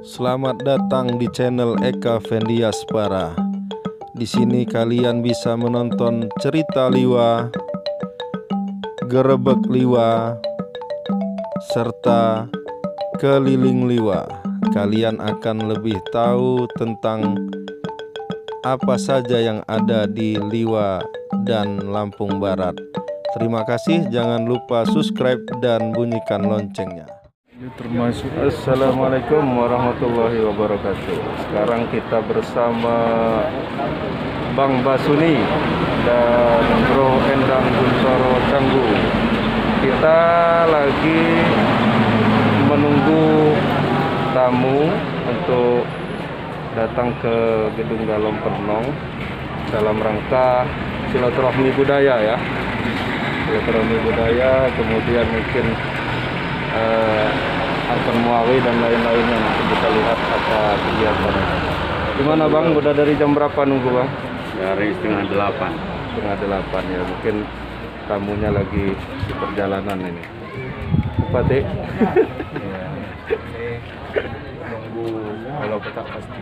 Selamat datang di channel Eka Fendiaspara. Di sini kalian bisa menonton cerita liwa, gerebek liwa, serta keliling liwa. Kalian akan lebih tahu tentang apa saja yang ada di Liwa dan Lampung Barat. Terima kasih, jangan lupa subscribe dan bunyikan loncengnya. Termasuk Assalamualaikum warahmatullahi wabarakatuh. Sekarang kita bersama Bang Basuni dan Bro Endang Guntoro Canggu. Kita lagi menunggu tamu untuk datang ke Gedung Galom Pernong dalam rangka silaturahmi budaya ya. Silaturahmi budaya, kemudian mungkin Arkan Muawi dan lain-lainnya. Nanti kita lihat apa kegiatan. Gimana Bang? Udah dari jam berapa nunggu Bang? Dari setengah 8. Setengah 8 ya. Mungkin tamunya lagi di perjalanan ini. Apa Tik? Ya, nunggu kalau petak pasti.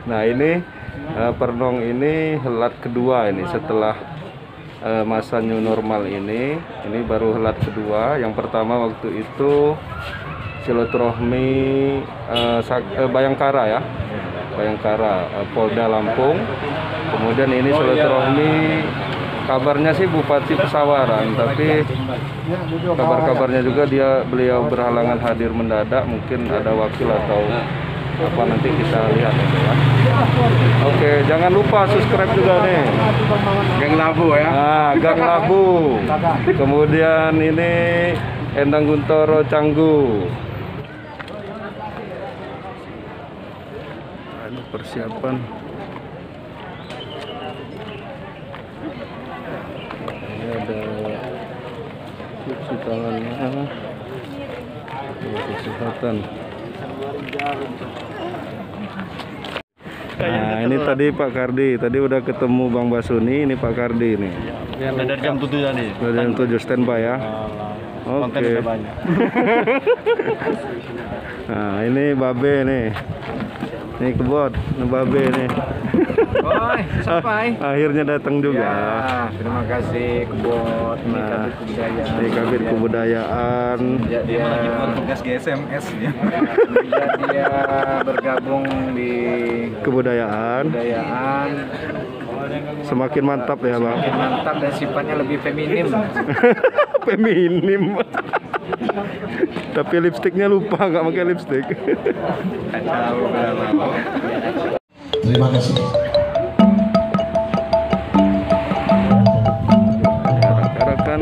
Nah ini Pernong ini helat kedua ini setelah masa new normal ini baru helat kedua. Yang pertama waktu itu silaturahmi Bayangkara ya, Bayangkara Polda Lampung. Kemudian ini silaturahmi, kabarnya sih Bupati Pesawaran, tapi kabar-kabarnya juga beliau berhalangan hadir mendadak. Mungkin ada wakil atau apa, nanti kita lihat ya. Oke, jangan lupa subscribe juga nih. Gang Labu ya. Nah, Gang Labu. Kemudian ini Endang Guntoro Canggu. Ada persiapan. Ini ada cuci tangannya. Kesehatan. Nah ini tadi Pak Kardi, tadi udah ketemu Bang Basuni, ini Pak Kardi nih. Ya, dari jam 7 tadi. Dari jam 7 standby ya. Oke. Nah ini Babe nih. Nih kebot, ini Babe nih. Oi, sampai. Akhirnya datang juga. Ya, terima kasih kebot. Nah, di Kabit Kebudayaan. Ya, dia tugas GSMS ya. Dia bergabung di Kebudayaan. Semakin mantap ya Bang. Semakin mantap dan sifatnya lebih feminim. Feminim. Tapi lipstiknya lupa, nggak pakai lipstik. Terima kasih. Arak-arakan.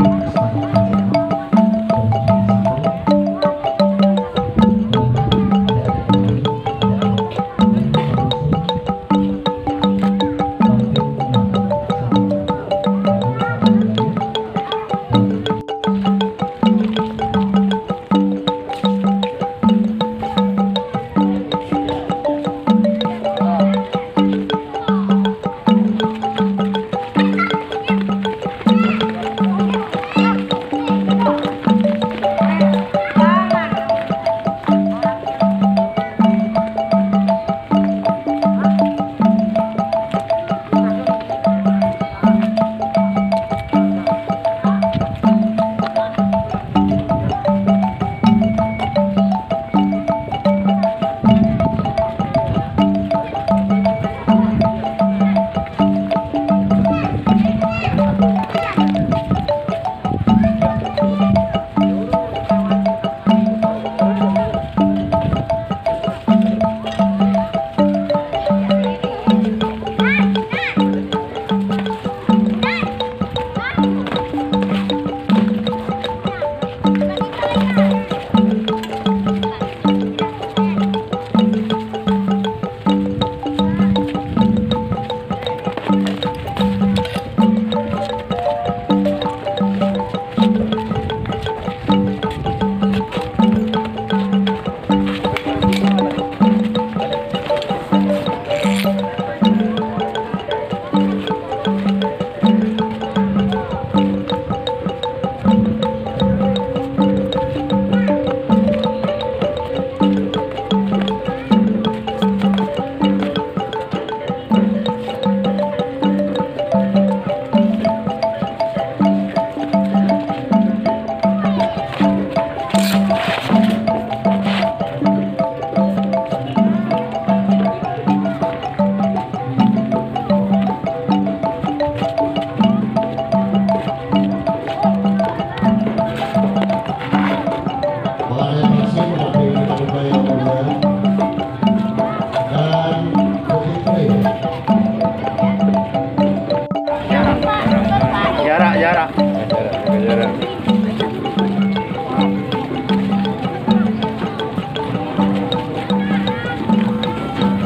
jarak.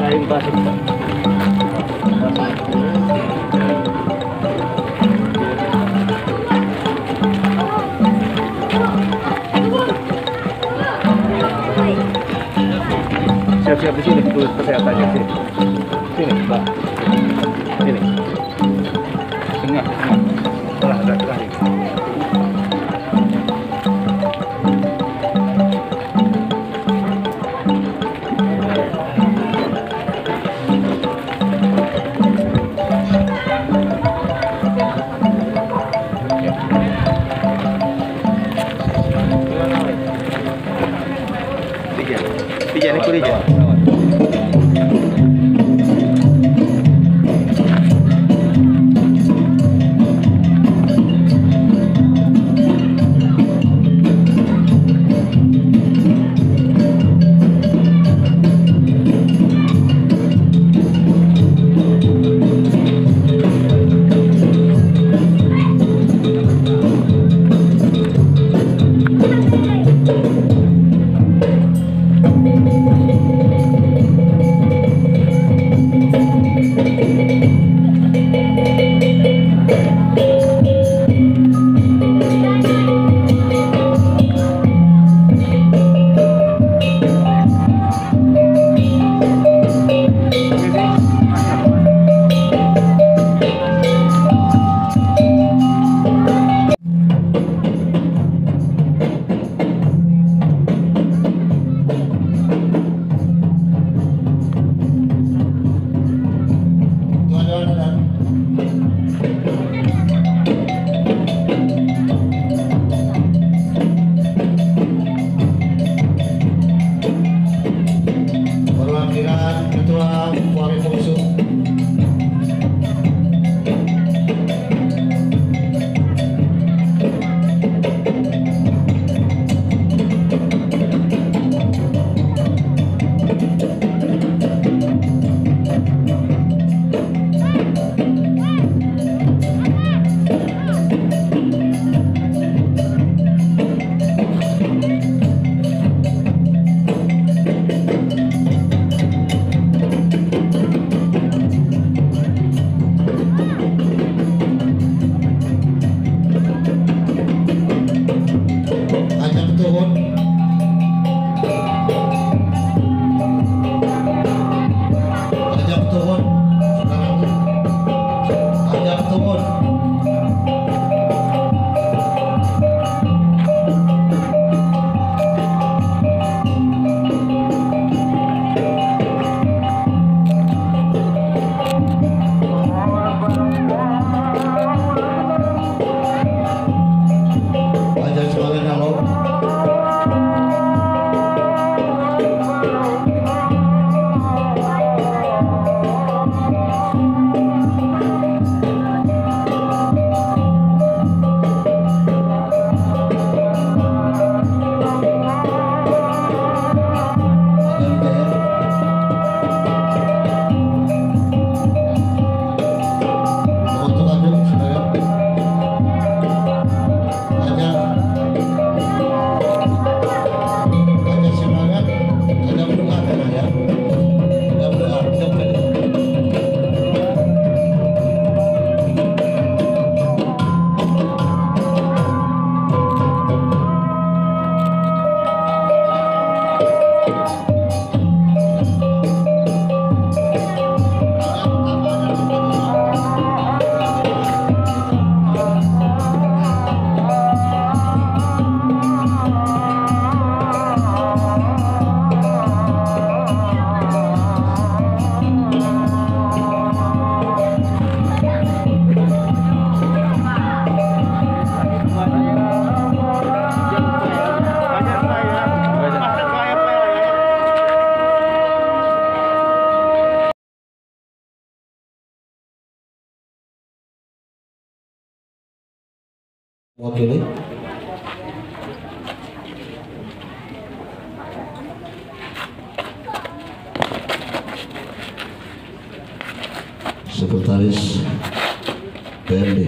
Lain pasif Pak. Siap-siap di sini tulis kesehatannya sini. Sini, Mbak. Sini. Tengah. Salah ada lagi. Tiga ini kurinya. Perwakilan Ketua Wali Fungsu mewakili Sekretaris PMD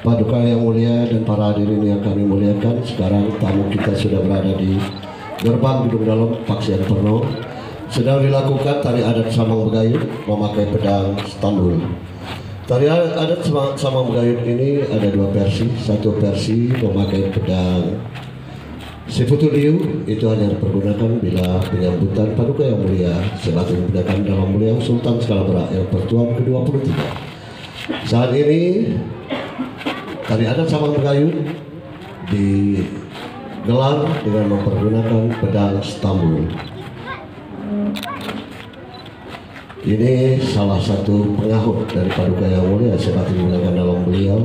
Paduka yang mulia dan para hadirin yang kami muliakan, sekarang tamu kita sudah berada di gerbang gedung dalam Paksian Perno. Sedang dilakukan tari adat Samang Begayut memakai pedang stambul. Tari adat Samang Begayut ini ada dua versi. Satu versi memakai pedang Siputuliu, itu hanya dipergunakan bila penyambutan Paduka yang mulia sebagai tindakan dalam mulia Sultan Skalabra yang bertuan ke-23. Saat ini tari adat Samang Begayut digelar dengan mempergunakan pedang stambul. Ini salah satu pengahut dari Paduka yang mulia seperti menggunakan dalam beliau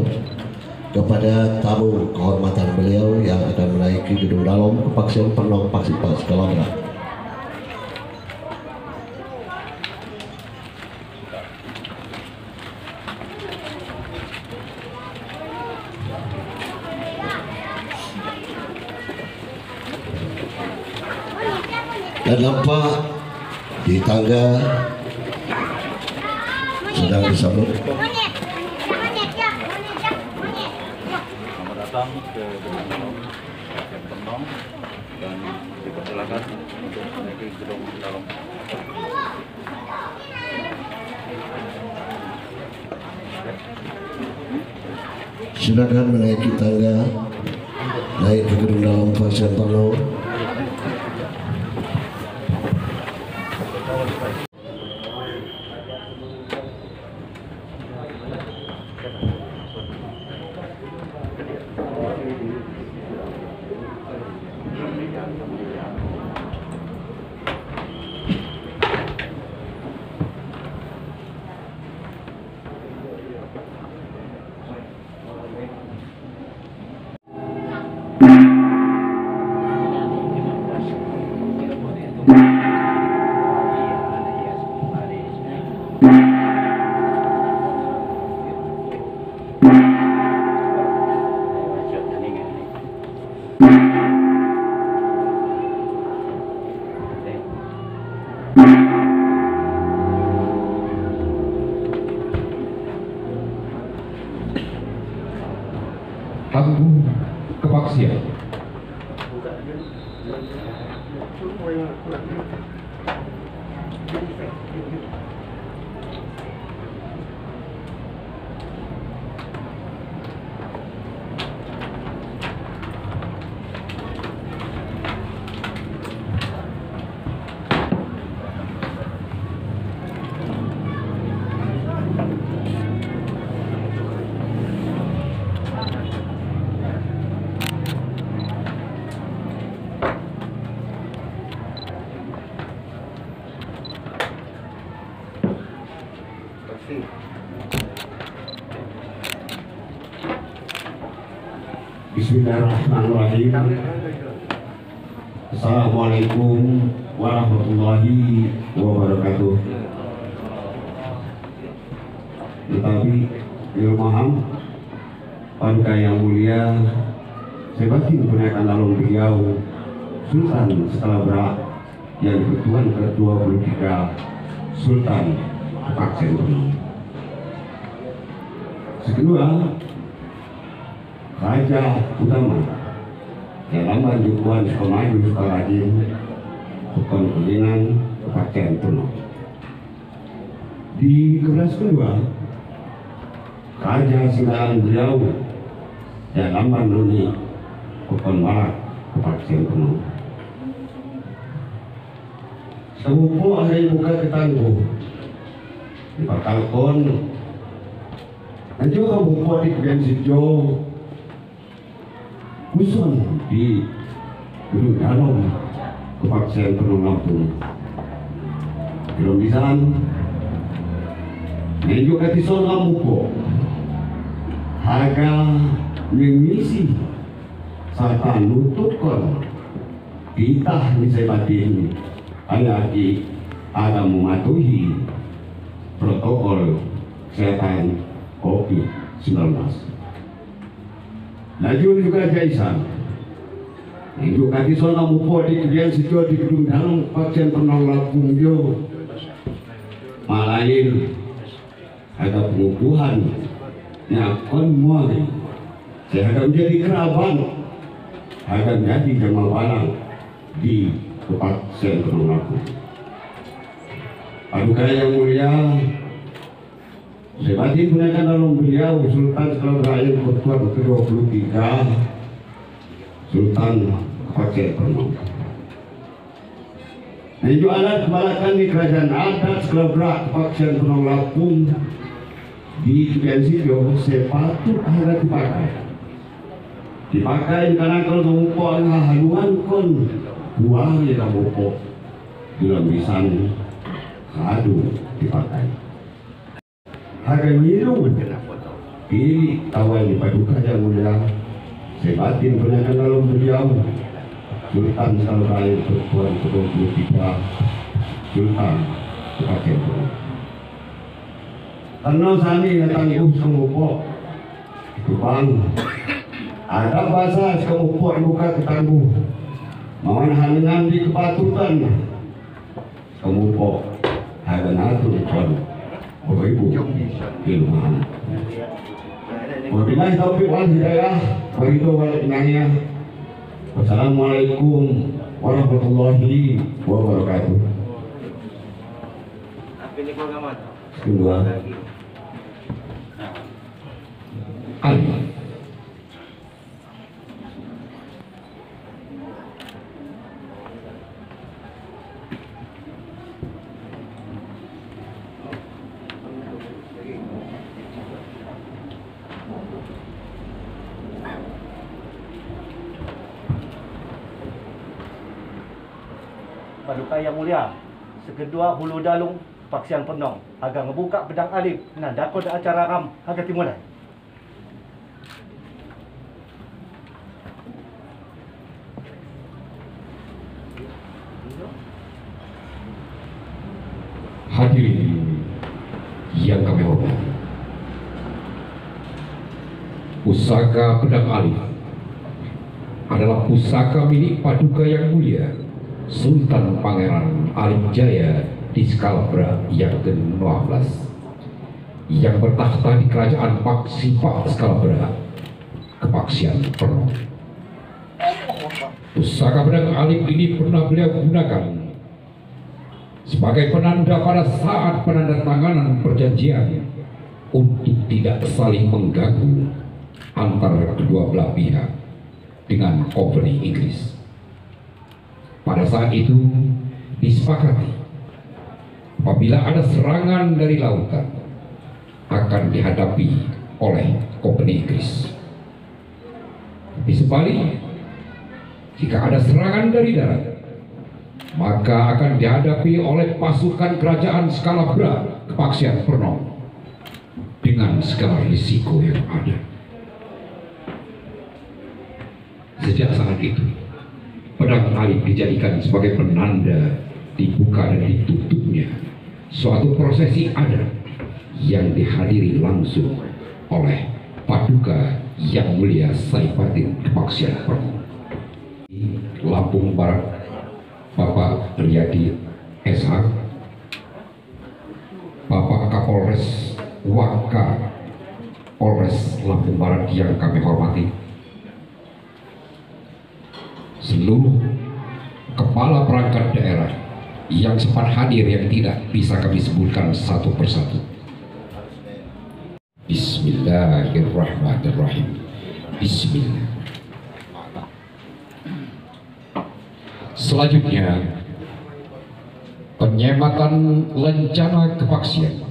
kepada tamu kehormatan beliau yang akan menaiki gedung dalam Kepaksian Perno Paksipan Skalabra. Dan nampak di tangga sedang disambut. Selamat datang ke gedung dalam Paksian Perno dan dipersilakan untuk menaiki gedung dalam. Silakan menaiki tangga, naik ke gedung dalam Paksian Perno. Agung Kepaksian. Bismillahirrahmanirrahim. Assalamualaikum warahmatullahi wabarakatuh. Tetapi ilmuham Paduka yang mulia sebagai penaikan dalam beliau Sultan Skalabra yang bertuan ke-23 Sultan Paksian Perno. Kedua, Raja Utama dalam banjuan Somaju Sukarajin Bukan Kuningan Kepaksian Perno. Di kelas kedua, Raja Singgalan beliau dalam Banduni Bukan Barat Kepaksian Perno. Sebupu ahli muka ketangguh dipakalkon dan juga buku di Kebian Sijo Kusun di gedung dalam Kepaksian Perno Lampung. Belum bisa menunjuk katison lamuko harga mengisi serta nutukkan ditah misalnya hanya di ada mematuhi protokol kesehatan COVID-19. Laju juga jaisan Minggu kati sona mupo di kebian situ di gedung dalam Kepaksian Perno Lampung yo malain ada pengukuhan yang akan mulai Saya akan menjadi kerabat, akan jadi jemaah di Kepaksian Penuh Lampung. Paduka yang mulia, saya batin gunakan dalam beliau Sultan Skala Rakyat Pertuan ke-23, Sultan Kepaksian Penuh. Dan juga alat kebalakan di Kerajaan Adat Skala Kepaksian Penuh Lampung di Tubiansio sepatut harga dipakai karena kalau mengumpul haluan kon buang di dalam buku dalam lisan kadu dipakai harga nyiru pilih tawai di Paduka yang mulia sebatin gunakan dalam beliau Sultan Skala Rakyat Pertuan ke-23 Sultan Kepaksian Penuh. Karena sani natangguh sanggupo itu bang ada bahasa sanggupo buka ketangguh mawanahan di kepatutan sanggupo ada natur kon Bapak Ibu ilmuwan wabillahi taufiq wal hidayah waridho wal inayah. Wassalamualaikum warahmatullahi wabarakatuh. Kedua Ali Paduka yang mulia, sekedua hulu dalung Kepaksian Penuh agak ngebuka pedang alif nah dakod acara ram agak timulai. Hadirin yang kami hormati, pusaka pedang alif adalah pusaka milik Paduka yang mulia Sultan Pangeran Alif Jaya di Skalabra yang ke-12 yang bertakhta di Kerajaan Paksipat Skalabra, Kepaksian Penuh. Pusaka pedang alif ini pernah beliau gunakan sebagai penanda pada saat penandatanganan perjanjian untuk tidak saling mengganggu antara kedua belah pihak dengan Kompeni Inggris. Pada saat itu disepakati apabila ada serangan dari lautan akan dihadapi oleh Kompeni Inggris. Tapi sebaliknya, jika ada serangan dari darat maka akan dihadapi oleh pasukan kerajaan Skalabra Kepaksian Penuh dengan segala risiko yang ada. Sejak saat itu pedang alif dijadikan sebagai penanda dibuka dan ditutupnya suatu prosesi adat yang dihadiri langsung oleh Paduka yang mulia Saifuddin Kepaksian Penuh. Lampung Barat, Bapak Riyadi SH, Bapak Kapolres Waka Polres Lampung Barat yang kami hormati, seluruh kepala perangkat daerah yang sempat hadir yang tidak bisa kami sebutkan satu persatu. Bismillahirrahmanirrahim. Bismillah. Selanjutnya penyematan lencana kepaksian.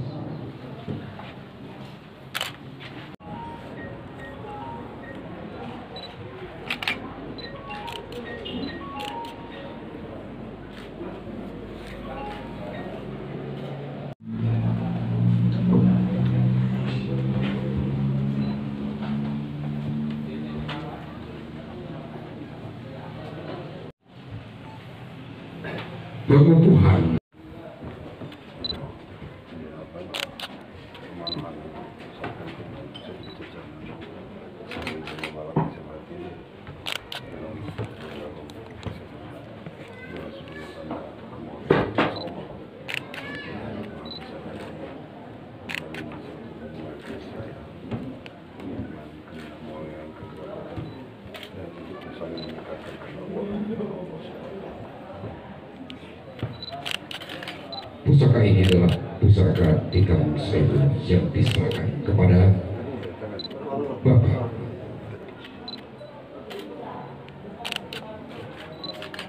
Pengukuhan Pusaka ini adalah pusaka tikam Sewu yang diserahkan kepada Bapak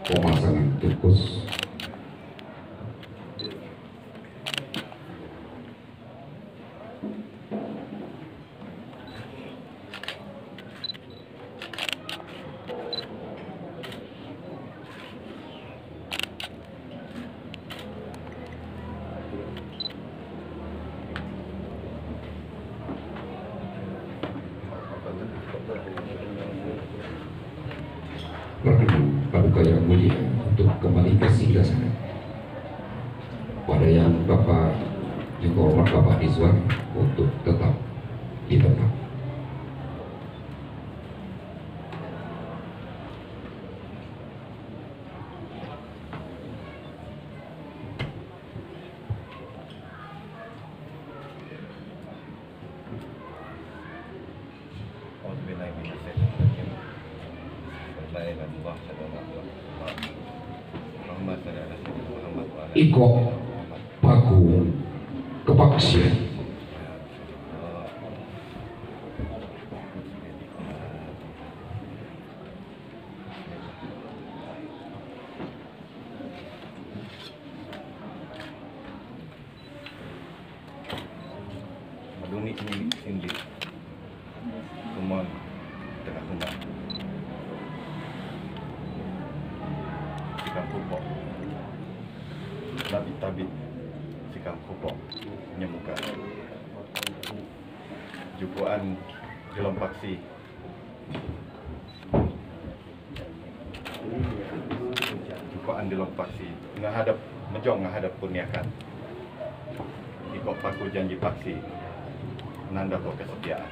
pemasangan tukus Perkenan Paduka Yang Mulia untuk kembali ke singgasana. Pada yang Bapak yang hormat Bapak Iswan untuk tetap di tempat. Iko Paku Kepaksian. Maduni ini sindi kumon tengah kumon sikam kupok tabit sikam kupok nyemuka jupuan gelompaksi jupuan gelompaksi ngahadap mejong ngahadap kurniakan ikok paku janji paksi nanda kok kesetiaan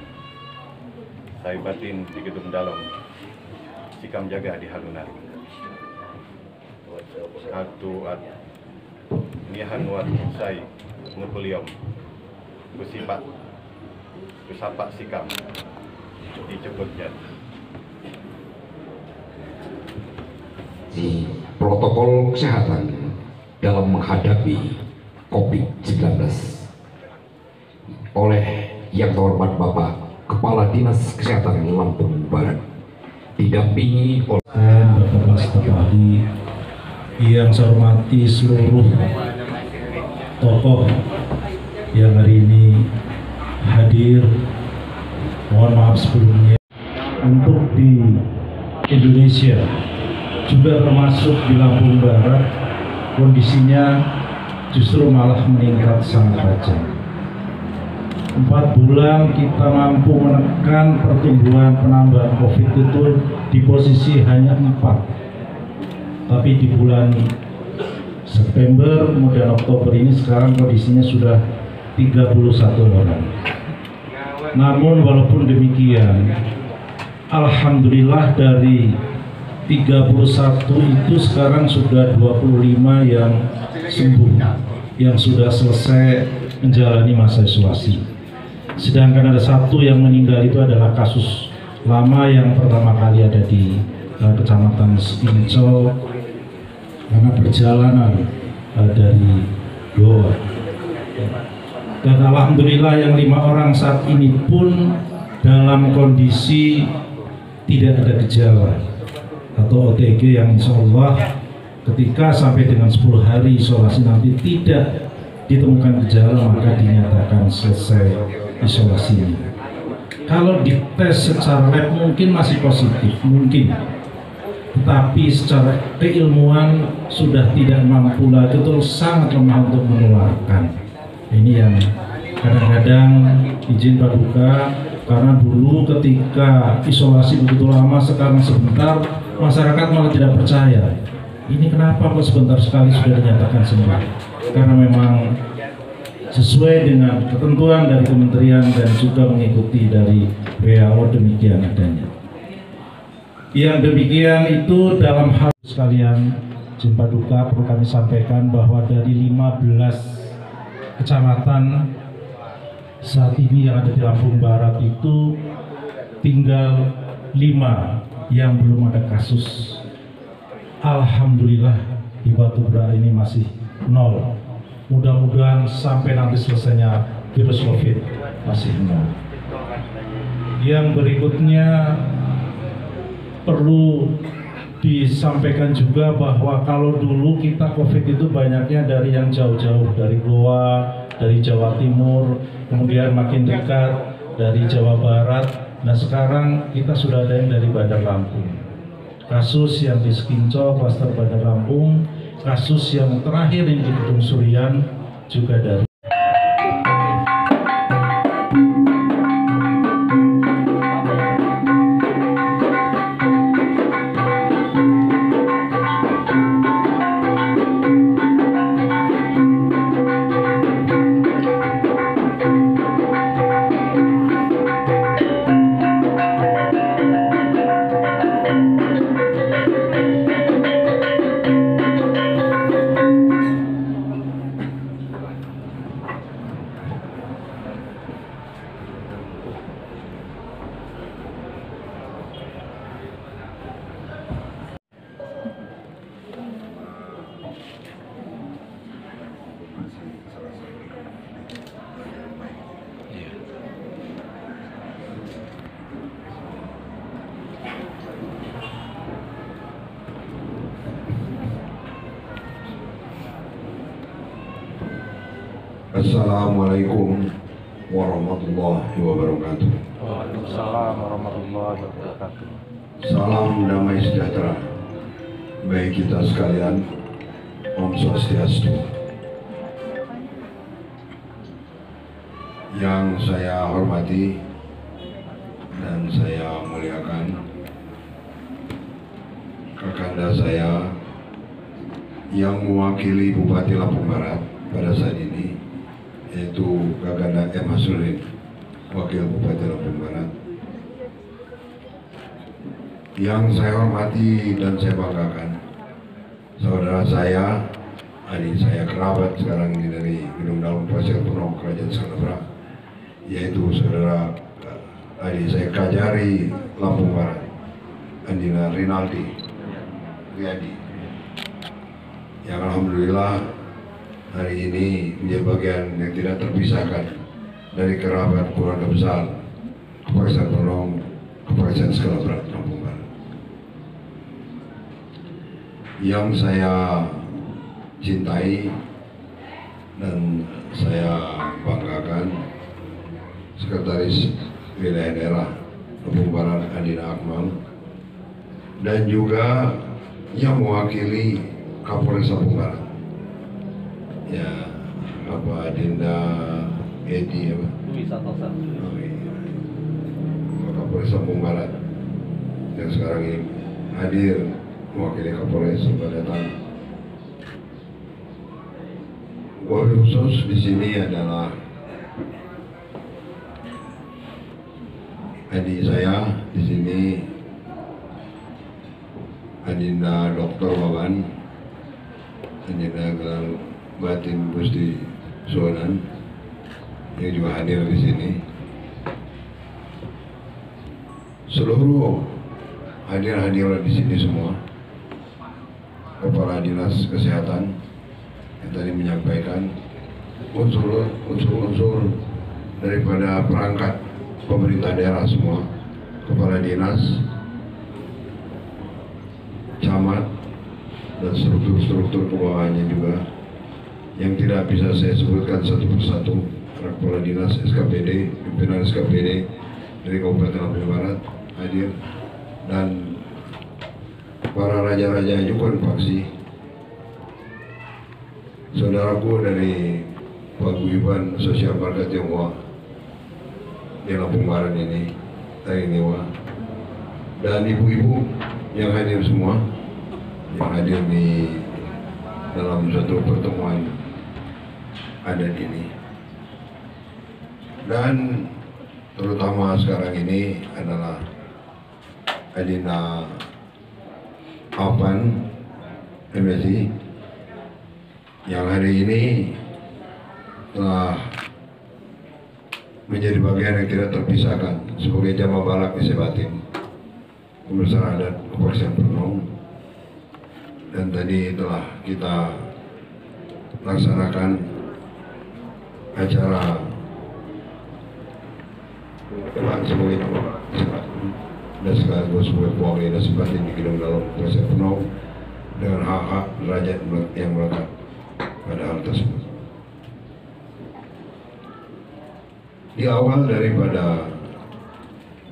saya batin di gedung dalam sikam jaga di halunan satu niahan wat saya ngepeliom kusipat kusapak sikam di cekutnya Di protokol kesehatan dalam menghadapi COVID-19 oleh yang terhormat Bapak Kepala Dinas Kesehatan Lampung Barat didampingi oleh Bapak staf ahli, yang saya hormati seluruh tokoh yang hari ini hadir. Mohon maaf sebelumnya. Untuk di Indonesia juga termasuk di Lampung Barat, kondisinya justru malah meningkat sangat tajam. 4 bulan kita mampu menekan pertumbuhan penambahan COVID itu di posisi hanya 4. Tapi di bulan September kemudian Oktober ini sekarang kondisinya sudah 31 orang. Namun walaupun demikian, alhamdulillah dari 31 itu sekarang sudah 25 yang sembuh, yang sudah selesai menjalani masa isolasi. Sedangkan ada 1 yang meninggal itu adalah kasus lama yang pertama kali ada di Kecamatan Spincol karena perjalanan dari Goa. Dan alhamdulillah yang 5 orang saat ini pun dalam kondisi tidak ada gejala atau OTG yang insya Allah ketika sampai dengan 10 hari isolasi nanti tidak ditemukan gejala maka dinyatakan selesai isolasinya. Kalau dites secara lab mungkin masih positif, mungkin, tetapi secara keilmuan sudah tidak mampu lagi, terus sangat lemah untuk menularkan. Ini yang kadang-kadang izin Paduka, karena dulu ketika isolasi begitu lama, sekarang sebentar, masyarakat malah tidak percaya. Ini kenapa kok sebentar sekali sudah dinyatakan sembuh? Karena memang sesuai dengan ketentuan dari kementerian dan juga mengikuti dari WHO demikian adanya. Yang demikian itu dalam hal sekalian, izin Paduka perlu kami sampaikan bahwa dari 15 kecamatan saat ini yang ada di Lampung Barat itu tinggal 5 yang belum ada kasus. Alhamdulillah di Batubara ini masih 0. mudah-mudahan sampai nanti selesainya virus COVID masih nol. Yang berikutnya perlu disampaikan juga bahwa kalau dulu kita COVID itu banyaknya dari yang jauh-jauh, dari Goa, dari Jawa Timur, kemudian makin dekat dari Jawa Barat. Nah sekarang kita sudah ada yang dari Bandar Lampung. Kasus yang di Sekinco, klaster Bandar Lampung, kasus yang terakhir yang di Gedung Surian juga dari. Assalamualaikum warahmatullahi wabarakatuh. Waalaikumsalam warahmatullahi wabarakatuh. Salam damai sejahtera bagi kita sekalian. Om Swastiastu. Yang saya hormati dan saya muliakan kakanda saya yang mewakili Bupati Lampung Barat pada saat ini, yaitu Kakanda M. Hasrudin, Wakil Bupati Lampung Barat. Yang saya hormati dan saya banggakan, saudara saya, adik saya, kerabat sekarang ini dari Gedung Dalem Pasir Penom Kerajaan Sumatera, yaitu saudara adik saya Kajari Lampung Barat, Andina Rinaldi Riyadi, yang alhamdulillah hari ini menjadi bagian yang tidak terpisahkan dari kerabat keluarga besar Kepolisian Penom, Kepolisian Skala Berat Lampung Barat. Yang saya cintai dan saya banggakan, Sekretaris Wilayah Daerah Lampung Barat Andina Akmal, dan juga yang mewakili Kapolres Lampung Barat, ya, apa Dinda Edi apa? Kapolres Lampung Barat yang sekarang ini hadir mewakili Kapolres datang. Wabil khusus di sini adalah adik saya di sini, Adinda Dr. Wawan, Adinda Gelar Batin Gusti Suwonan, yang juga hadir di sini. Seluruh hadir di sini semua, Kepala Dinas Kesehatan yang tadi menyampaikan unsur-unsur daripada perangkat pemerintah daerah semua, Kepala Dinas, camat, dan struktur-struktur kebawahannya juga, yang tidak bisa saya sebutkan satu persatu. Kepala Dinas SKPD, pimpinan SKPD dari Kabupaten Lampung Barat hadir, dan para raja-raja Yukon Paksi, saudaraku dari Paguyuban Sosial Marga Tionghoa di Lampung Barat ini, Tainiwa, dan ibu-ibu yang hadir semua, yang hadir di dalam suatu pertemuan adat ini. Dan terutama sekarang ini adalah Adina Avan MSI yang hari ini telah menjadi bagian yang tidak terpisahkan sebagai jamaah balak di Sebatin, Pembesar Adat Kepolisian Penom, dan tadi telah kita laksanakan acara sebagai dan sekaligus sebagai Polri dan sebatin di gedung dalam Polsek Penuh dengan hak-hak derajat yang melekat pada hal tersebut. Di awal daripada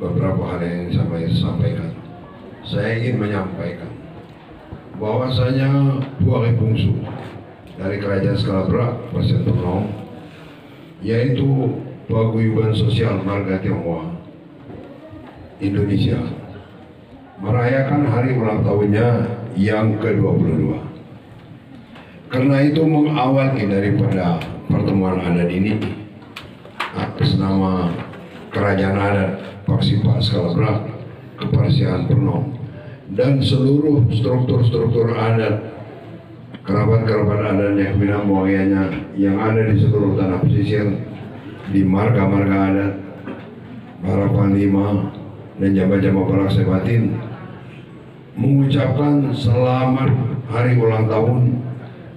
beberapa hal yang saya sampaikan, saya ingin menyampaikan bahwasanya Puari Bungsu dari Kerajaan Skala Berat Polsek Penuh, yaitu Paguyuban Sosial Marga Tionghoa Indonesia, merayakan hari ulang tahunnya yang ke-22. Karena itu mengawali daripada pertemuan adat ini atas nama Kerajaan Adat Paksipa Skala Berat Keparsian Penuh dan seluruh struktur-struktur adat, kerabat-kerabat adat yang binamboyanya yang ada di seluruh tanah pesisir, di marga-marga adat, para panglima dan jamaah-jamaah Balak Sebatin mengucapkan selamat hari ulang tahun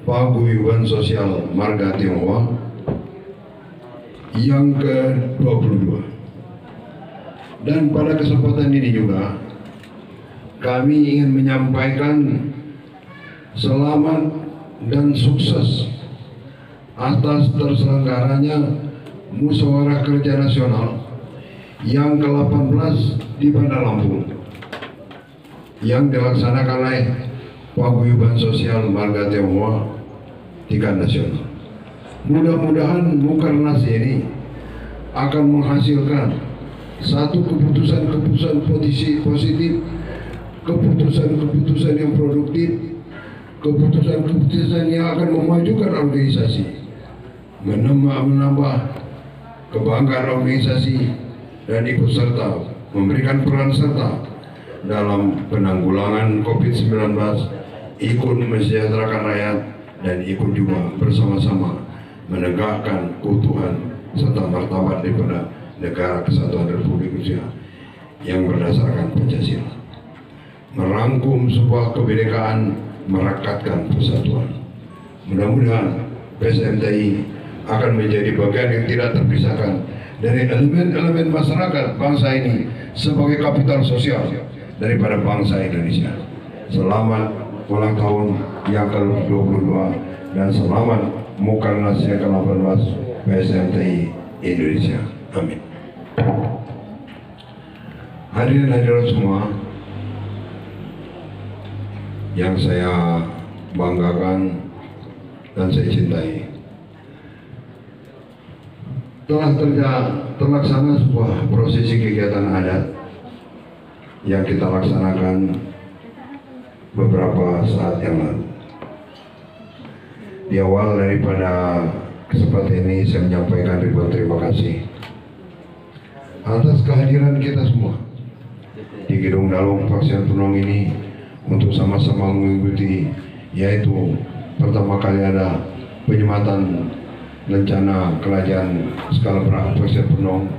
Paguyuban Sosial Marga Tionghoa yang ke-22. Dan pada kesempatan ini juga kami ingin menyampaikan selamat dan sukses atas terselenggaranya Musyawarah Kerja Nasional yang ke-18 di Bandar Lampung yang dilaksanakan oleh Paguyuban Sosial Marga Tionghoa tingkat nasional. Mudah-mudahan Mukernas ini akan menghasilkan satu keputusan-keputusan positif, keputusan-keputusan yang produktif, keputusan-keputusan yang akan memajukan organisasi, menambah kebanggaan organisasi, dan ikut serta memberikan peran serta dalam penanggulangan COVID-19, ikut mensejahterakan rakyat, dan ikut juga bersama-sama menegakkan keutuhan serta martabat daripada negara kesatuan Republik Indonesia yang berdasarkan Pancasila, merangkum sebuah kebinekaan, merekatkan persatuan. Mudah-mudahan PSMTI akan menjadi bagian yang tidak terpisahkan dari elemen-elemen masyarakat bangsa ini sebagai kapital sosial daripada bangsa Indonesia. Selamat ulang tahun yang ke-22 dan selamat Mukernas yang ke-18 PSMTI Indonesia. Amin. Hadirin hadirat semua yang saya banggakan dan saya cintai, telah terlaksana sebuah prosesi kegiatan adat yang kita laksanakan beberapa saat yang lalu. Di awal daripada kesempatan ini saya menyampaikan ribuan terima kasih atas kehadiran kita semua di Gedung Dalung Paksian Penuh ini untuk sama-sama mengikuti, yaitu pertama kali ada penyematan rencana Kerajaan Skala Berat Paksian Penuh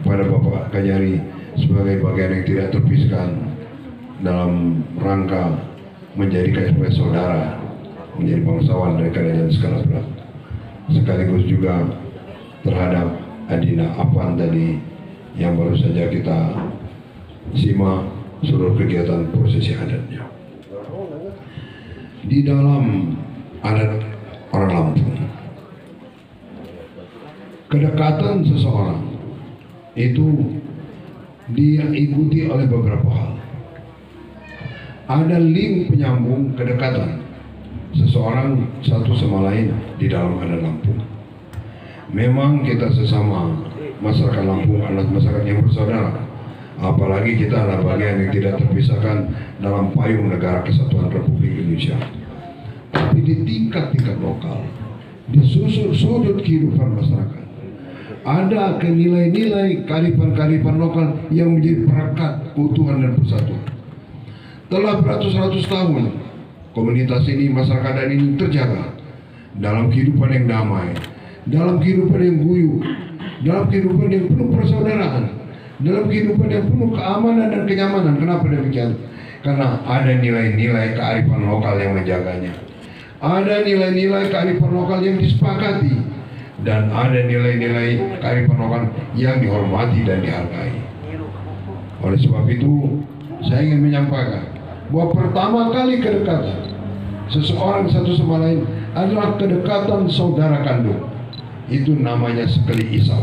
pada Bapak Kajari sebagai bagian yang tidak terpisahkan dalam rangka menjadikan sebagai saudara, menjadi bangsawan dari Kerajaan Skala Berat, sekaligus juga terhadap Adina Apan tadi yang baru saja kita simak seluruh kegiatan prosesi adatnya. Di dalam adat orang Lampung, kedekatan seseorang itu diikuti oleh beberapa hal. Ada link penyambung kedekatan seseorang satu sama lain di dalam adat Lampung. Memang kita sesama masyarakat Lampung adalah masyarakat yang bersaudara, apalagi kita adalah bagian yang tidak terpisahkan dalam payung negara kesatuan Republik Indonesia. Tapi di tingkat-tingkat lokal, di sudut kehidupan masyarakat, ada nilai-nilai kearifan-kearifan lokal yang menjadi perekat keutuhan dan persatuan. Telah beratus-ratus tahun komunitas ini, masyarakat ini terjaga dalam kehidupan yang damai, dalam kehidupan yang guyup, dalam kehidupan yang penuh persaudaraan, dalam kehidupan yang penuh keamanan dan kenyamanan. Kenapa demikian? Karena ada nilai-nilai kearifan lokal yang menjaganya. Ada nilai-nilai kearifan lokal yang disepakati dan ada nilai-nilai kearifan lokal yang dihormati dan dihargai. Oleh sebab itu, saya ingin menyampaikan bahwa pertama kali kedekatan seseorang satu sama lain adalah kedekatan saudara kandung. Itu namanya sekali isal.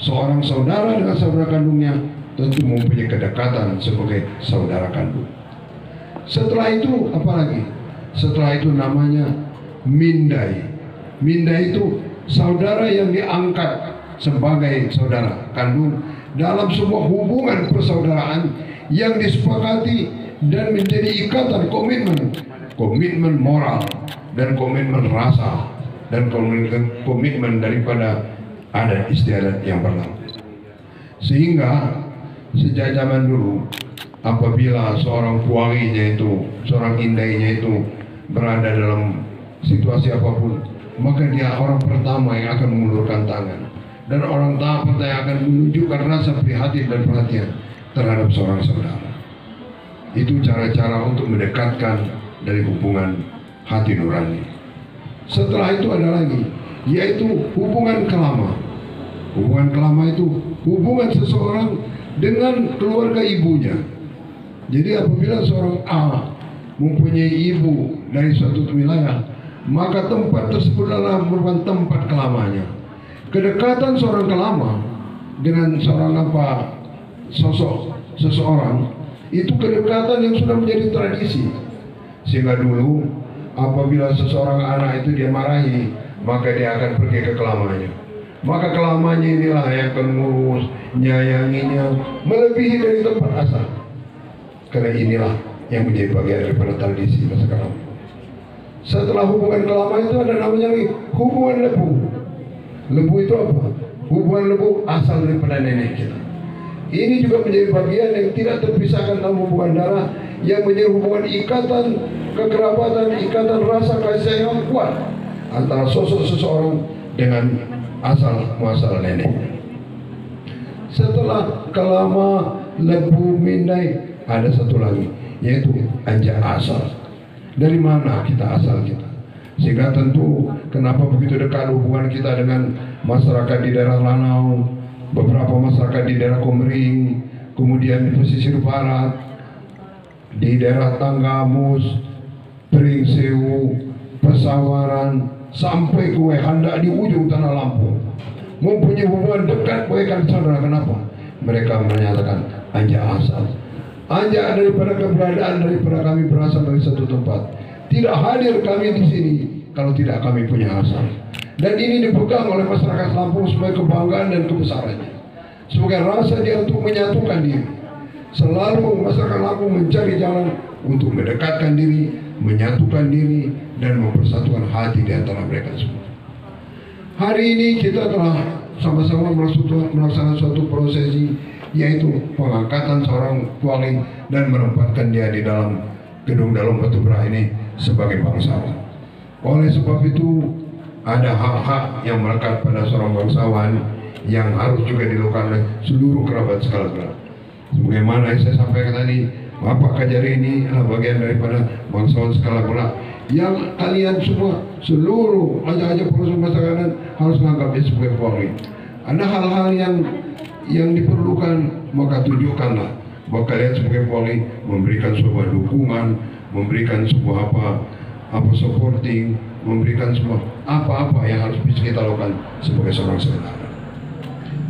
Seorang saudara dengan saudara kandungnya tentu mempunyai kedekatan sebagai saudara kandung. Setelah itu apalagi? Setelah itu namanya mindai. Mindai itu saudara yang diangkat sebagai saudara kandung dalam sebuah hubungan persaudaraan yang disepakati dan menjadi ikatan komitmen moral dan komitmen rasa dan komitmen daripada adat istiadat yang berlaku. Sehingga sejak zaman dulu apabila seorang puanginya itu, seorang indainya itu berada dalam situasi apapun, maka dia orang pertama yang akan mengulurkan tangan, dan orang pertama yang akan menunjukkan rasa prihatin dan perhatian terhadap seorang saudara. Itu cara-cara untuk mendekatkan dari hubungan hati nurani. Setelah itu ada lagi, yaitu hubungan kelama. Hubungan kelama itu hubungan seseorang dengan keluarga ibunya. Jadi apabila seorang A mempunyai ibu dari suatu wilayah, maka tempat tersebut adalah merupakan tempat kelamanya. Kedekatan seorang kelama dengan seorang sosok seseorang itu kedekatan yang sudah menjadi tradisi. Sehingga dulu apabila seseorang anak itu dia marahi, maka dia akan pergi ke kelamanya. Maka kelamanya inilah yang akan mengurus, menyayanginya melebihi dari tempat asal. Karena inilah yang menjadi bagian daripada tradisi masyarakat Lampung. Setelah hubungan kelama itu ada namanya lagi hubungan lebu. Lebu itu apa? Hubungan lebu asal daripada nenek kita. Ini juga menjadi bagian yang tidak terpisahkan dalam hubungan darah, yang menjadi hubungan ikatan kekerabatan, ikatan rasa kasih sayang yang kuat antara sosok seseorang dengan asal muasal nenek. Setelah kelama, lebu, mindai, ada satu lagi, yaitu anja asal. Dari mana kita asal kita? Sehingga tentu kenapa begitu dekat hubungan kita dengan masyarakat di daerah Lanau, beberapa masyarakat di daerah Komering, kemudian di pesisir barat, di daerah Tanggamus, Pringsewu, Pesawaran, sampai ke Handak di ujung tanah Lampung, mempunyai hubungan dekat bahkan saudara. Kenapa? Mereka menyatakan anja asal. Anja daripada keberadaan daripada kami berasal dari satu tempat. Tidak hadir kami di sini kalau tidak kami punya asal. Dan ini dipegang oleh masyarakat Lampung sebagai kebanggaan dan kebesarannya, sebagai rasa dia untuk menyatukan diri. Selalu masyarakat Lampung mencari jalan untuk mendekatkan diri, menyatukan diri, dan mempersatukan hati di antara mereka semua. Hari ini kita telah sama-sama melaksanakan suatu prosesi, yaitu pengangkatan seorang pualing dan menempatkan dia di dalam gedung Dalem Batubara ini sebagai bangsawan. Oleh sebab itu ada hak-hak yang melekat pada seorang bangsawan yang harus juga dilakukan oleh seluruh kerabat skala gerak. Sebagaimana yang saya sampaikan tadi, Bapak Kajari ini adalah bagian daripada bangsawan skala gerak yang kalian semua, seluruh aja proses masyarakat harus menganggap dia sebagai pualing. Ada hal-hal yang diperlukan, maka tunjukkanlah bahwa kalian sebagai pualing memberikan sebuah dukungan, memberikan sebuah supporting, memberikan semua apa-apa yang harus bisa kita lakukan sebagai seorang saudara.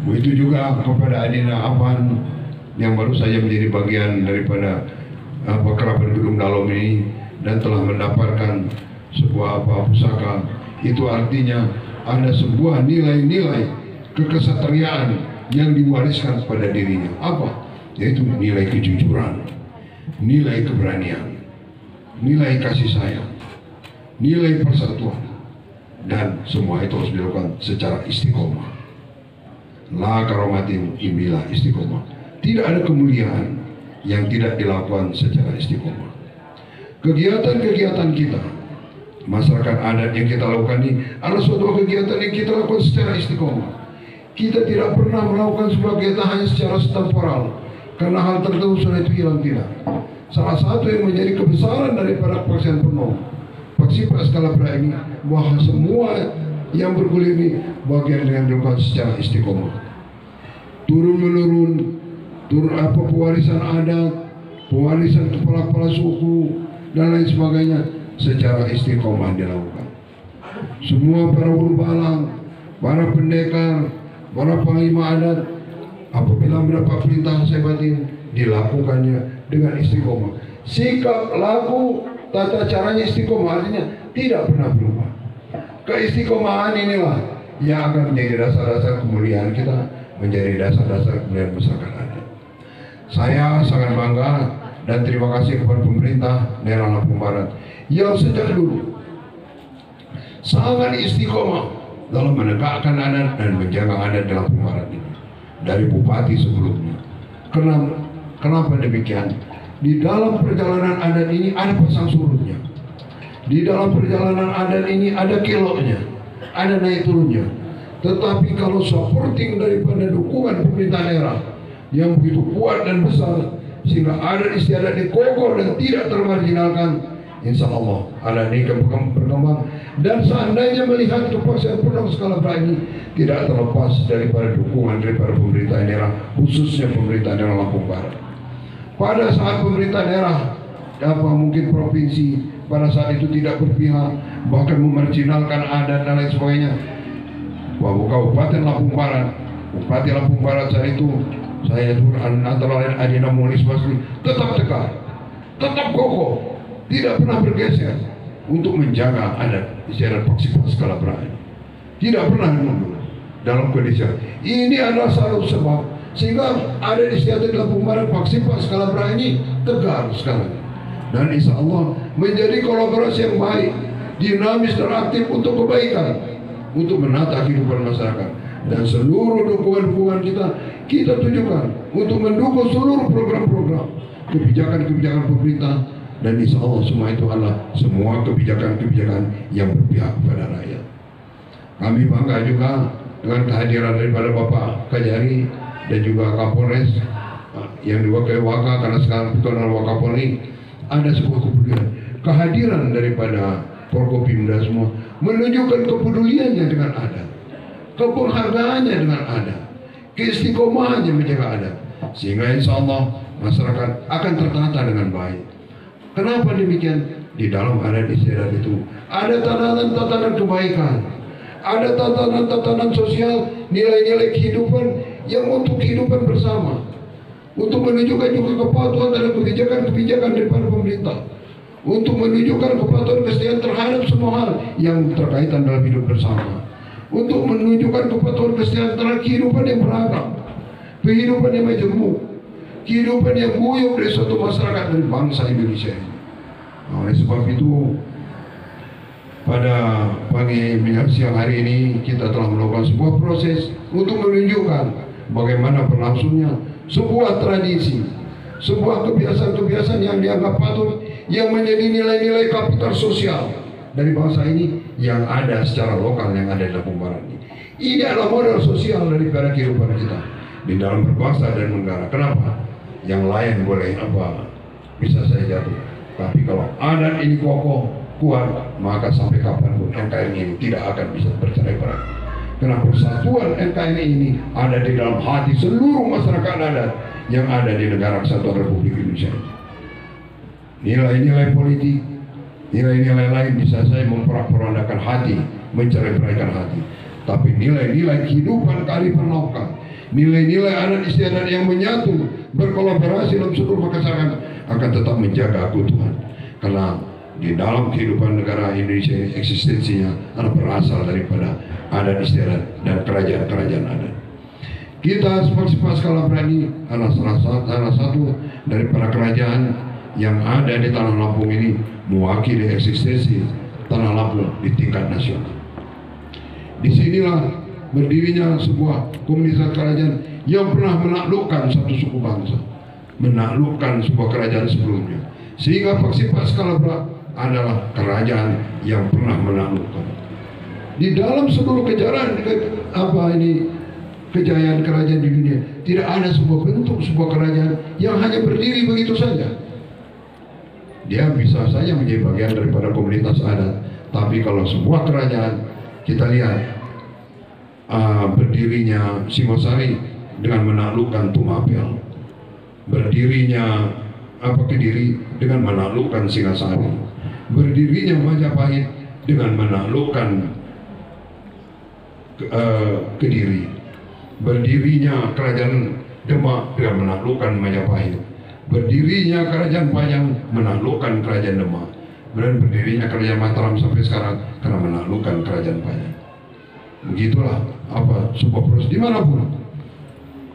Begitu juga kepada Adina Apan yang baru saja menjadi bagian daripada kerabat gedung Dalem ini dan telah mendapatkan sebuah pusaka. Itu artinya ada sebuah nilai-nilai kekesatriaan yang diwariskan pada dirinya. Apa? Yaitu nilai kejujuran, nilai keberanian, nilai kasih sayang, nilai persatuan, dan semua itu harus dilakukan secara istiqomah. La karomatin imbilah istiqomah. Tidak ada kemuliaan yang tidak dilakukan secara istiqomah. Kegiatan-kegiatan kita, masyarakat adat yang kita lakukan ini adalah suatu kegiatan yang kita lakukan secara istiqomah. Kita tidak pernah melakukan sebuah kegiatan hanya secara temporal, karena hal tertentu sudah itu hilang, tidak. Salah satu yang menjadi kebesaran daripada Paksian Penuh, Paksi Skala Gerak ini, bahwa semua yang bergulir ini bagian yang dilakukan secara istiqomah. Turun menurun, pewarisan adat, pewarisan kepala-kepala suku dan lain sebagainya secara istiqomah dilakukan. Semua para urbalang, para pendekar, para panglima adat apabila mendapat perintah sebatin dilakukannya dengan istiqomah. Sikap, laku, tata caranya istiqomah, artinya tidak pernah berubah. Keistiqomahan inilah yang akan menjadi dasar-dasar kemuliaan kita, menjadi dasar-dasar kemuliaan masyarakat adat. Saya sangat bangga dan terima kasih kepada pemerintah daerah Lampung Barat yang sejak dulu sangat istiqomah dalam menegakkan adat dan menjaga adat di Lampung Barat ini. Dari bupati sebelumnya. Kenapa demikian? Di dalam perjalanan adat ini ada pasang surutnya. Di dalam perjalanan adat ini ada kilonya, ada naik turunnya. Tetapi kalau supporting daripada dukungan pemerintah daerah yang begitu kuat dan besar, sehingga adat istiadat dikokoh dan tidak termarginalkan, insya Allah adat ini berkembang. Dan seandainya melihat kepastian penuh skala ini tidak terlepas daripada dukungan daripada pemerintah daerah, khususnya pemerintah daerah Lampung Barat. Pada saat pemerintah daerah, mungkin provinsi pada saat itu tidak berpihak, bahkan memarginalkan adat dan lain sebagainya. Kabupaten Lampung Barat, Bupati Lampung Barat saat itu, saya itu antara lain Adina Mulis Basri, tetap tegar, tetap kokoh, tidak pernah bergeser untuk menjaga adat istiadat Paksipas Kalabra. Tidak pernah mundur dalam kondisi ini. Adalah satu sebab sehingga adat istiadat Lampung Barat Paksipas Kalabra ini tegar sekali, dan insya Allah menjadi kolaborasi yang baik, dinamis dan aktif untuk kebaikan, untuk menata kehidupan masyarakat. Dan seluruh dukungan-dukungan kita tujukan untuk mendukung seluruh program-program kebijakan-kebijakan pemerintah. Dan insya Allah semua itu adalah semua kebijakan-kebijakan yang berpihak kepada rakyat. Kami bangga juga dengan kehadiran daripada Bapak Kajari dan juga Kapolres yang diwakili Waka, karena sekarang itu adalah Wakapolri. Ada sebuah kepedulian, kehadiran daripada Forkopimda semua menunjukkan kepeduliannya dengan adat, kepenghargaannya dengan adat, keistiqomahannya menjaga adat, sehingga insya Allah masyarakat akan tertata dengan baik. Kenapa demikian? Di dalam adat istiadat itu ada tatanan-tatanan kebaikan, ada tatanan-tatanan sosial, nilai-nilai kehidupan yang untuk kehidupan bersama, untuk menunjukkan juga kepatuhan terhadap kebijakan-kebijakan daripada pemerintah, untuk menunjukkan kepatuhan kesetiaan terhadap semua hal yang terkaitan dalam hidup bersama, untuk menunjukkan kepatuhan kesetiaan terhadap kehidupan yang beragam, kehidupan yang majemuk, kehidupan yang guyup dari suatu masyarakat dari bangsa Indonesia ini. Oleh sebab itu, pada pagi siang hari ini kita telah melakukan sebuah proses untuk menunjukkan bagaimana berlangsungnya sebuah tradisi, sebuah kebiasaan-kebiasaan yang dianggap patut, yang menjadi nilai-nilai kapital sosial dari bangsa ini yang ada secara lokal, yang ada di Lampung Barat ini. Ini adalah modal sosial daripada kehidupan kita di dalam berbangsa dan negara. Kenapa? Yang lain boleh bisa saya jatuh, tapi kalau adat ini kokoh, kuat, maka sampai kapanpun NKRI ini tidak akan bisa bercerai-berai. Karena persatuan NKRI ini ada di dalam hati seluruh masyarakat adat yang ada di negara Kesatuan Republik Indonesia. Nilai-nilai politik, nilai-nilai lain bisa saya memperak-perandakan hati, mencerai-beraikan hati. Tapi nilai-nilai kehidupan kearifan lokal, nilai-nilai adat istiadat yang menyatu, berkolaborasi dalam seluruh masyarakat akan tetap menjaga keutuhan. Karena di dalam kehidupan negara Indonesia ini eksistensinya adalah berasal daripada adat istiadat dan kerajaan-kerajaan adat. Kita seperti Paskala Berani adalah salah satu daripada kerajaan yang ada di tanah Lampung ini, mewakili eksistensi tanah Lampung di tingkat nasional. Disinilah berdirinya sebuah komunitas kerajaan yang pernah menaklukkan satu suku bangsa, menaklukkan sebuah kerajaan sebelumnya, sehingga Paksipas Kalabra adalah kerajaan yang pernah menaklukkan. Di dalam seluruh kejayaan kejayaan kerajaan di dunia, tidak ada sebuah bentuk sebuah kerajaan yang hanya berdiri begitu saja. Dia bisa saja menjadi bagian daripada komunitas adat, tapi kalau sebuah kerajaan kita lihat berdirinya Singosari dengan menaklukkan Tumapel, berdirinya Kediri dengan menaklukkan Singasari, berdirinya Majapahit dengan menaklukkan Kediri, berdirinya Kerajaan Demak dengan menaklukkan Majapahit, berdirinya Kerajaan Pajang menaklukkan Kerajaan Demak, dan berdirinya Kerajaan Mataram sampai sekarang karena menaklukkan Kerajaan Pajang. Begitulah sebuah proses dimanapun,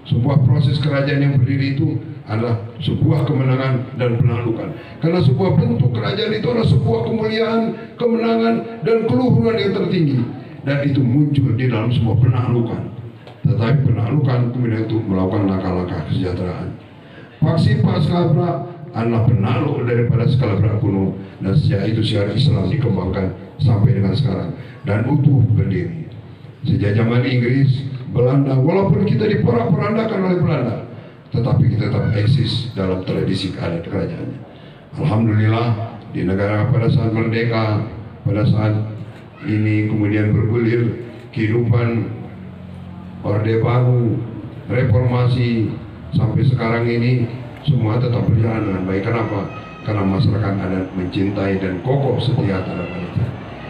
sebuah proses kerajaan yang berdiri itu adalah sebuah kemenangan dan penaklukan. Karena sebuah bentuk kerajaan itu adalah sebuah kemuliaan, kemenangan, dan keluhuran yang tertinggi. Dan itu muncul di dalam sebuah penaklukan. Tetapi penaklukan kemudian itu melakukan langkah-langkah kesejahteraan. Paksi Pak Skalabra adalah penakluk daripada Skalabra kuno, dan sejak itu syariat Islam dikembangkan sampai dengan sekarang dan utuh berdiri. Sejak zaman Inggris, Belanda, walaupun kita diporak-porandakan oleh Belanda, tetapi kita tetap eksis dalam tradisi adat kerajaannya. Alhamdulillah, di negara pada saat merdeka, pada saat ini kemudian bergulir kehidupan Orde Baru, reformasi, sampai sekarang ini semua tetap berjalan dengan baik. Kenapa? Karena masyarakat adat mencintai dan kokoh setia terhadap itu.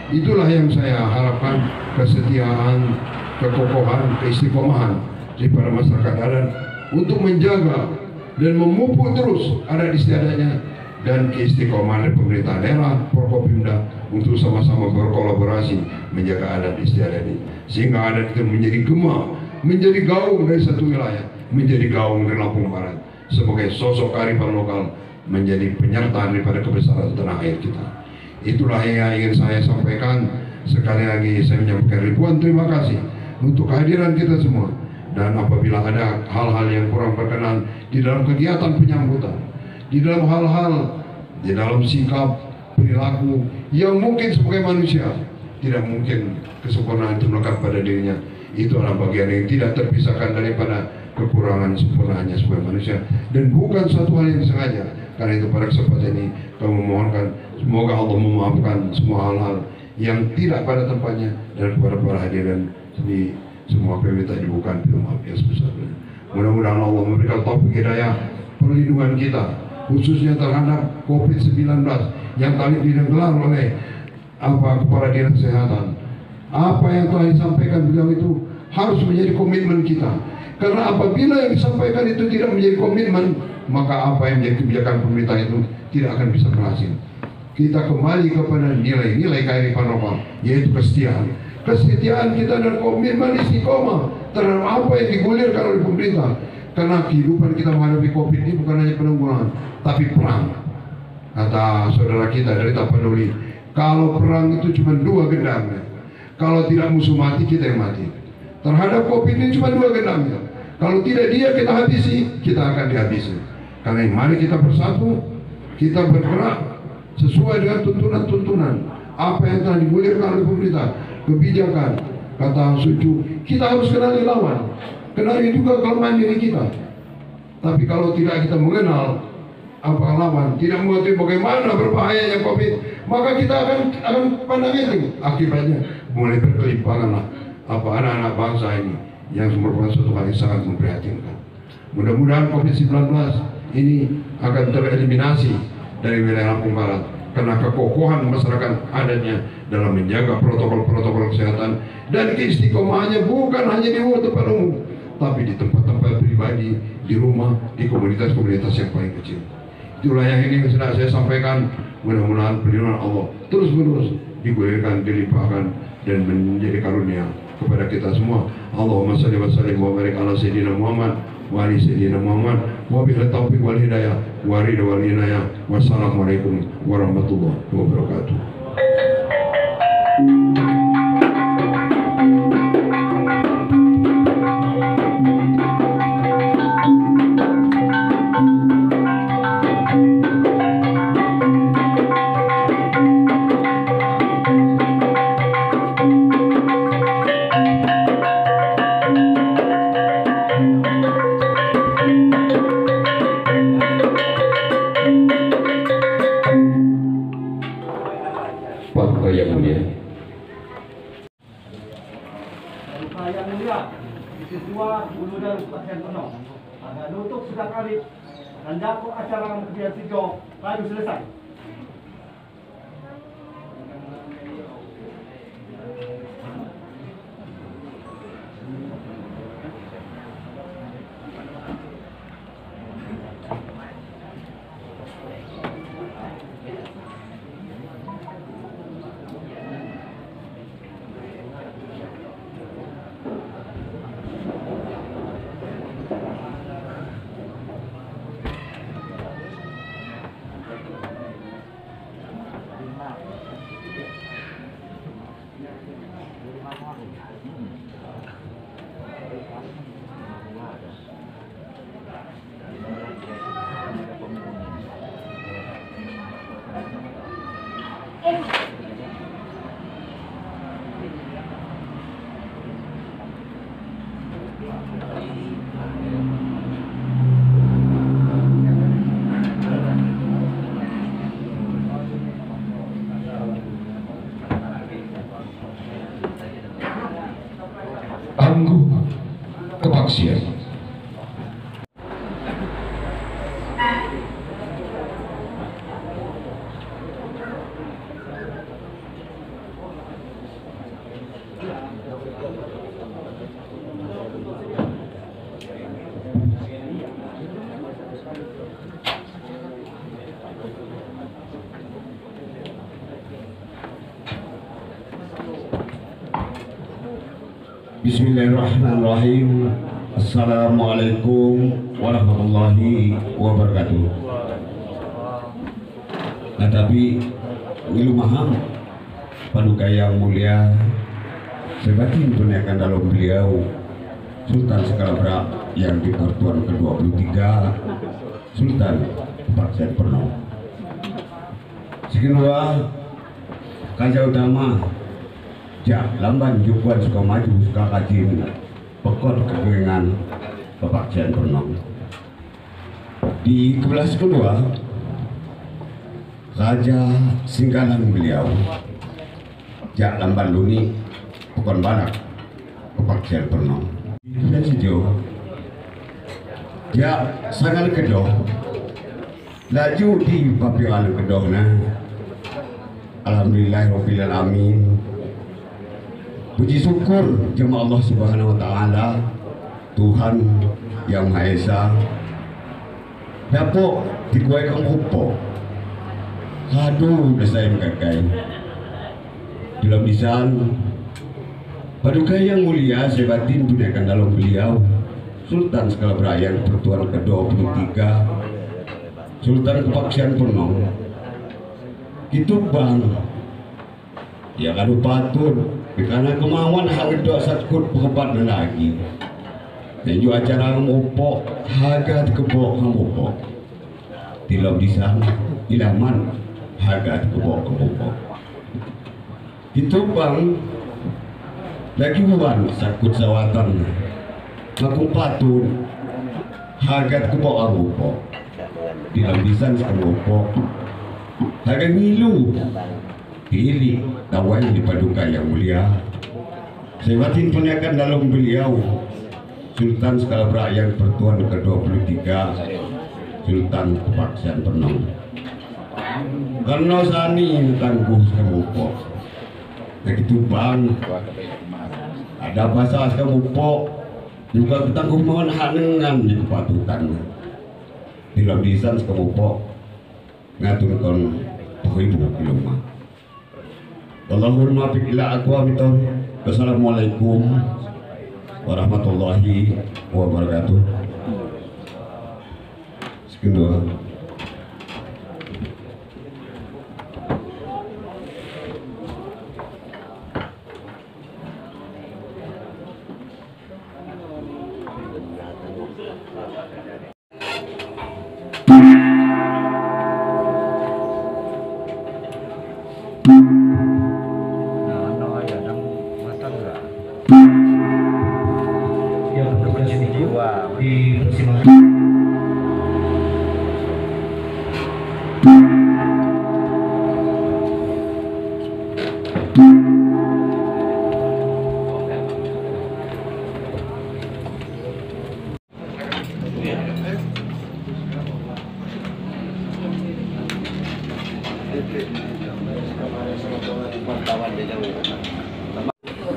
Itulah yang saya harapkan, kesetiaan, kekokohan, keistiqomahan daripada masyarakat adat untuk menjaga dan memupuk terus adat istiadatnya, dan keistiqomahan dari pemerintah daerah, Forkopimda untuk sama-sama berkolaborasi menjaga adat istiadat ini, sehingga adat itu menjadi gema, menjadi gaung dari satu wilayah, menjadi gaung dari Lampung Barat sebagai sosok kearifan lokal, menjadi penyertaan daripada kebesaran tanah air kita. Itulah yang ingin saya sampaikan. Sekali lagi saya menyampaikan ribuan terima kasih untuk kehadiran kita semua. Dan apabila ada hal-hal yang kurang berkenan di dalam kegiatan penyambutan, di dalam hal-hal, di dalam sikap, perilaku yang mungkin sebagai manusia tidak mungkin kesempurnaan itu melekat pada dirinya, itu adalah bagian yang tidak terpisahkan daripada kekurangan sempurnaannya sebagai manusia, dan bukan suatu hal yang sengaja. Karena itu pada kesempatan ini kami memohonkan semoga Allah memaafkan semua hal-hal yang tidak pada tempatnya, dan kepada para hadirin di semua peminta dibukakan pintu maaf yang sebesar-besarnya. Mudah-mudahan Allah memberikan taufik hidayah, perlindungan kita khususnya terhadap COVID-19 yang tadi digelar oleh Kepala Dinas Kesehatan. Apa yang telah disampaikan beliau itu harus menjadi komitmen kita. Karena apabila yang disampaikan itu tidak menjadi komitmen, maka apa yang menjadi kebijakan pemerintah itu tidak akan bisa berhasil. Kita kembali kepada nilai-nilai kearifan lokal, yaitu kesetiaan. Kesetiaan kita dan komitmen istiqomah terhadap apa yang digulirkan oleh pemerintah. Karena kehidupan kita menghadapi COVID ini bukan hanya penanggulangan, tapi perang. Kata saudara kita dari Tapanuli, kalau perang itu cuma dua gendangnya. Kalau tidak musuh mati, kita yang mati. Terhadap COVID ini cuma dua gendangnya. Kalau tidak dia kita habisi, kita akan dihabisi. Karena mari kita bersatu, kita bergerak sesuai dengan tuntunan-tuntunan apa yang telah digulirkan oleh pemerintah, kebijakan. Kata Sucu, kita harus kenali lawan, kenali juga kelemahan diri kita. Tapi kalau tidak kita mengenal apa lawan, tidak mengetahui bagaimana berbahayanya COVID, maka kita akan pandang itu. Akibatnya mulai berkelimpangan anak-anak bangsa ini yang merupakan suatu hal yang sangat memprihatinkan. Mudah-mudahan COVID-19 ini akan tereliminasi dari wilayah Lampung Barat karena kekokohan masyarakat adatnya dalam menjaga protokol-protokol kesehatan dan keistiqomahannya bukan hanya di tempat umum, tapi di tempat-tempat pribadi, di rumah, di komunitas-komunitas yang paling kecil. Itulah yang ingin sudah saya sampaikan. Mudah-mudahan perlindungan Allah terus-menerus digulirkan, dilimpahkan, dan menjadi karunia kepada kita semua. Allahumma salli wa sallim wa barik ala sayyidina Muhammad wa ali sayyidina Muhammad wa bihi taufiq wal hidayah wa ridha wal inayah. Wassalamualaikum warahmatullahi wabarakatuh. untuk sedang alif dan dakok acara kemudian tiga baru selesai. Angguh kepaksian. Bismillahirrahmanirrahim. Assalamualaikum warahmatullahi wabarakatuh. Nah tapi wilu maham paduka yang mulia sebatin tunaikan dalam beliau Sultan Sekalabra yang di Pertuan ke-23 Sultan Paksian Pernong. Sekenua kaja utama jak lamban jukuan suka maju suka kajin pekot kegengan Paksian Pernong. Di kebelas kedua Raja Singgalan beliau jak lamban luni pekon banak Paksian Pernong. Dan sejauh jak sangat kedoh laju di papiran kedoh nah alhamdulillahirabbil alamin. Puji syukur jemaah Allah Subhanahu wa taala, Tuhan yang Maha Esa. Dapo dikuai kang opo. Aduh, desai kakai. Dalam lisan paduka yang mulia sebatin tunaikan dalam beliau Sultan Sekalabra yang Pertuan ke-23 Sultan Paksian Pernong. Itu bang ya kadu patun karena kemauan hal doa satkut pekepat lagi dan juga acara ngopo harga kebok ngopo tilam di sana ilaman harga kebok ngopo itu bang lagi bukan sakut sawatan ngaku patun harga kebok ngopo tilam di sana ngopo harga ngilu pilih tawai di paduka yang mulia sebatin tunaikan dalam beliau Sultan Sekalabra yang Pertuan ke-23 Sultan Paksian Pernong. Karena sani tangguh semupo begitu bang ada bahasa semupo juga tangguh mohon hanengan di kepatutan dalam lisan semupo ngaturkan ibu di rumah. Allahumma muwaffiq ila aqwamit thoriq. Wassalamualaikum warahmatullahi wabarakatuh. Sekian.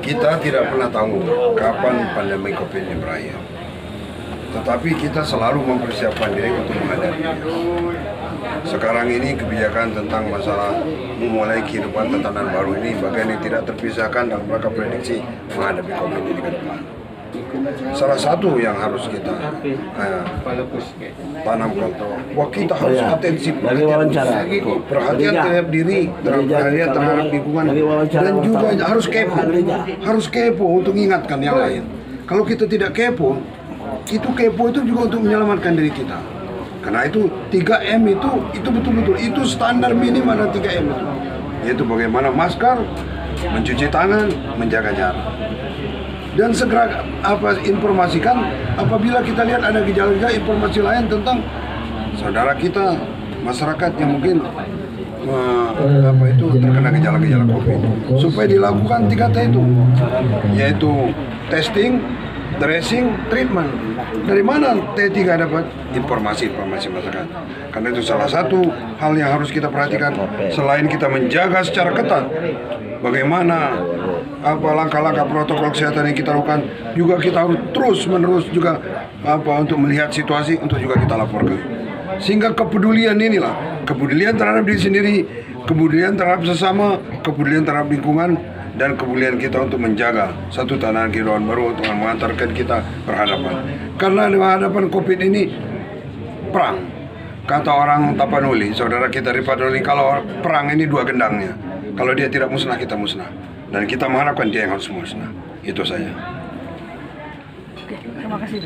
Kita tidak pernah tahu kapan pandemi COVID ini berakhir. Tetapi kita selalu mempersiapkan diri untuk menghadapinya. Sekarang ini kebijakan tentang masalah memulai kehidupan tatanan baru ini bagian yang tidak terpisahkan dalam rangka prediksi menghadapi COVID ini ke depan. Salah satu yang harus kita tanamkan bahwa kita harus atensi perhatian terhadap diri, perhatian terhadap lingkungan, dan juga harus kepo untuk mengingatkan yang lain. Kalau kita tidak kepo itu juga untuk menyelamatkan diri kita. Karena itu 3M itu betul-betul itu standar minimal dari 3M itu. Yaitu bagaimana masker, mencuci tangan, menjaga jarak. Dan segera informasikan apabila kita lihat ada gejala-gejala informasi lain tentang saudara kita, masyarakat yang mungkin terkena gejala-gejala COVID, supaya dilakukan 3T itu, yaitu testing, tracing, treatment. Dari mana T3 dapat informasi-informasi masyarakat? Karena itu salah satu hal yang harus kita perhatikan. Selain kita menjaga secara ketat, bagaimana langkah-langkah protokol kesehatan yang kita lakukan, juga kita harus terus-menerus juga untuk melihat situasi untuk juga kita laporkan. Sehingga kepedulian inilah, kepedulian terhadap diri sendiri, kepedulian terhadap sesama, kepedulian terhadap lingkungan, dan kepedulian kita untuk menjaga satu tatanan kehidupan baru untuk mengantarkan kita berhadapan. Karena di hadapan COVID ini perang. Kata orang Tapanuli, saudara kita di Tapanuli, kalau perang ini dua gendangnya. Kalau dia tidak musnah, kita musnah. Dan kita mengharapkan dia yang harus musnah. Itu saja. Oke, terima kasih.